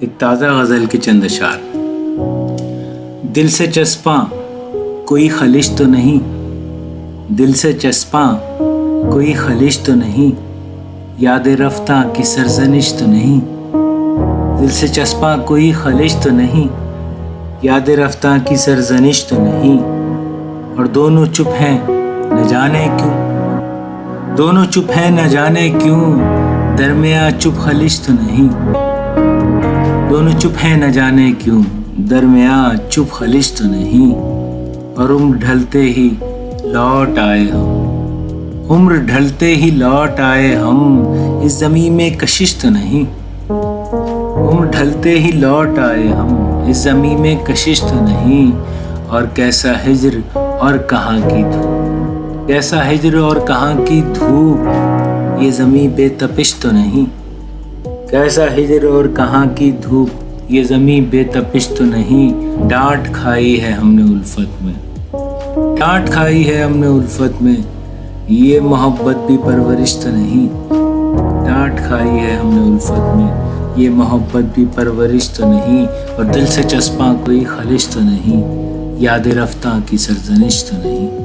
ایک تازہ غزل کے چند اشعار۔ دل سے چسپاں کوئی خلش تو نہیں، دل سے چسپاں کوئی خلش تو نہیں، یاد رفتہ کی سرزنش تو نہیں۔ دل سے چسپاں کوئی خلش تو نہیں، یاد رفتہ کی سرزنش تو نہیں۔ اور دونوں چپ ہیں نہ جانے کیوں، دونوں چپ ہیں نہ جانے کیوں، درمیاں چپ خلش تو نہیں۔ دونوں چپ ہیں نہ جانے کیوں، درمیاں چپ خلش تو نہیں۔ اور عمر ڈھلتے ہی لوٹ آئے ہم، عمر ڈھلتے ہی لوٹ آئے ہم، اس زمیں میں کشش تو نہیں۔ عمر ڈھلتے ہی لوٹ آئے ہم، اس زمیں میں کشش تو نہیں۔ اور کیسا ہجر اور کہاں کی دھوپ، کیسا ہجر اور کہاں کی دھوپ، یہ زمیں بے تپش تو نہیں۔ کیسا ہجر اور کہاں کی دھوپ، یہ زمیں بے تپش تو نہیں۔ ڈانٹ کھائی ہے ہم نے الفت میں، ڈانٹ کھائی ہے ہم نے الفت میں، یہ محبت بھی پرورش تو نہیں۔ ڈانٹ کھائی ہے ہم نے الفت میں، یہ محبت بھی پرورش تو نہیں۔ اور دل سے چسپاں کوئی خلش تو نہیں، یاد رفتہ کی سرزنش تو نہیں۔